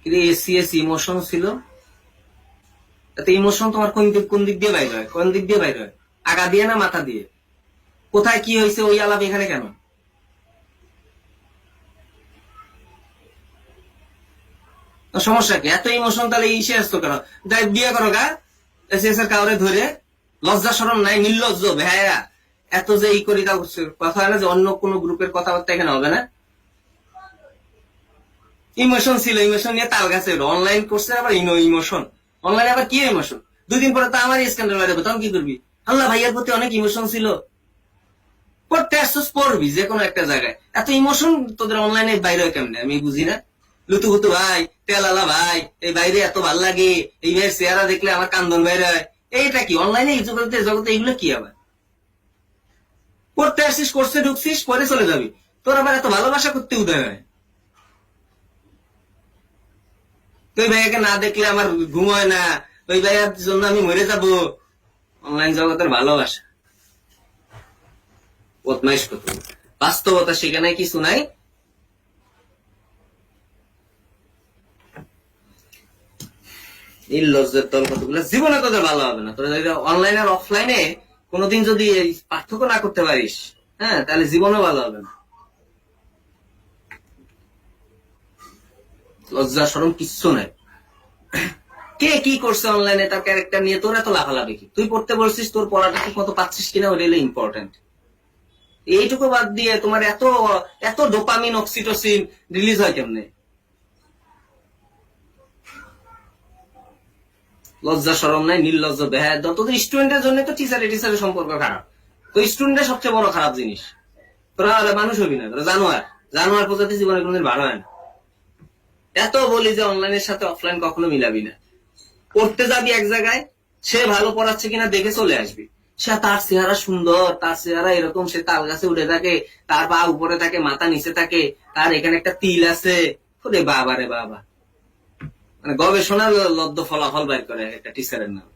কিন্তু ACS emotion ছিল। তাতে ইমোশন তোমার কোন দিক দিয়ে বাইর হয়, কোন দিক দিয়ে বাইর হয়? আগা দিয়ে না মাথা দিয়ে? কোথায় কি হয়েছে ওই আলাপ এখানে কেন? সমস্যা কি? এত ইমোশন তাহলে ইসে আসতো কেন? যাই বিয়ে করো গা, এসিএস এর কাউরে ধরে। লজ্জা শরম নাই? নির্লজ্জ ভাইয়া। এত যে ই করি তাও কথা হয় না যে অন্য কোন গ্রুপের কথাবার্তা এখানে হবে না? ইমোশন ছিল, ইমোশন নিয়ে তাল গাছে অনলাইন করছে, আবার ইমোশন অনলাইনে আবার কি ইমোশন? 2 দিন পরে তো আমার স্ক্যান্ডাল বাইরে, তখন কি করবি? আল্লাহ ভাইয়ার প্রতি অনেক ইমোশন ছিল। পড়তে আসছিস পড়বি যে কোনো একটা জায়গায়, এত ইমোশন তোদের অনলাইনে বাইরে হয় কেমনে আমি বুঝি না। লুতুপুতু ভাই, তেলালা ভাই, এই বাইরে এত ভাল লাগে, এই ভাইয়ের চেহারা দেখলে আমার কান্দন বাইরে হয়, এইটা কি অনলাইনে? এই জগতে জগতে এগুলো কি আবার? পড়তে আসছিস, কোর্সে ঢুকছিস, পরে চলে যাবি, তোর আবার এত ভালোবাসা করতে উদয় হয়? ওই ভাইয়াকে না দেখলে আমার ঘুম হয় না, ওই ভাইয়ার জন্য আমি মরে যাব। অনলাইন জগতের ভালোবাসা, বদমাইশ কত, বাস্তবতা সেখানে কিছু নাই। নির্লজ্জের দল কতগুলো, জীবনে তোদের ভালো হবে না। তোরা যদি অনলাইন আর অফলাইনে কোনোদিন যদি পার্থক্য না করতে পারিস, হ্যাঁ, তাহলে জীবনও ভালো হবে না। লজ্জা শরম কিচ্ছু নাই। কে কি করছে অনলাইনে তার ক্যারেক্টার নিয়ে তোর এত লাফালাফি কি? তুই পড়তে বলছিস, তোর পড়াটা ঠিক মতো পাচ্ছিস কিনা, ওটা হলো ইম্পর্টেন্ট। এইটুকু বাদ দিয়ে তোমার এত এত ডোপামিন অক্সিটোসিন রিলিজ হয় কেমনে? লজ্জা শরম নাই, নির্লজ্জ বেহায়া। তোদের স্টুডেন্টের জন্য তো টিচারের সম্পর্ক খারাপ। তো স্টুডেন্টের সবচেয়ে বড় খারাপ জিনিস। তোরা মানুষ হবি না, তোরা জানোয়ার। জানোয়ার প্রজাতি জীবনে কোনদিন ভালো হয় না। এত বলি যে অনলাইনের সাথে অফলাইন কখনো মিলাবি না। পড়তে যাবি এক জায়গায়, সে ভালো পড়াচ্ছে কিনা দেখে চলে আসবি। সে তার চেহারা সুন্দর, তার চেহারা এরকম, সে তাল গাছে উঠে থাকে, তার পা উপরে থাকে, মাথা নিচে থাকে, তার এখানে একটা তিল আছে। ওরে বাবা রে বাবা, মানে গবেষণার লব্ধ ফলাফল বাইর করে একটা টিচারের নাম।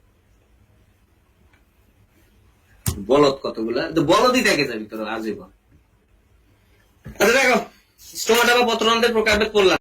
বলদ কতগুলা, বলদই দেখে যাবি তোর আজীবন। আচ্ছা দেখো, স্টোমাটা বা পত্রান্তের প্রকারভেদ পড়লাম।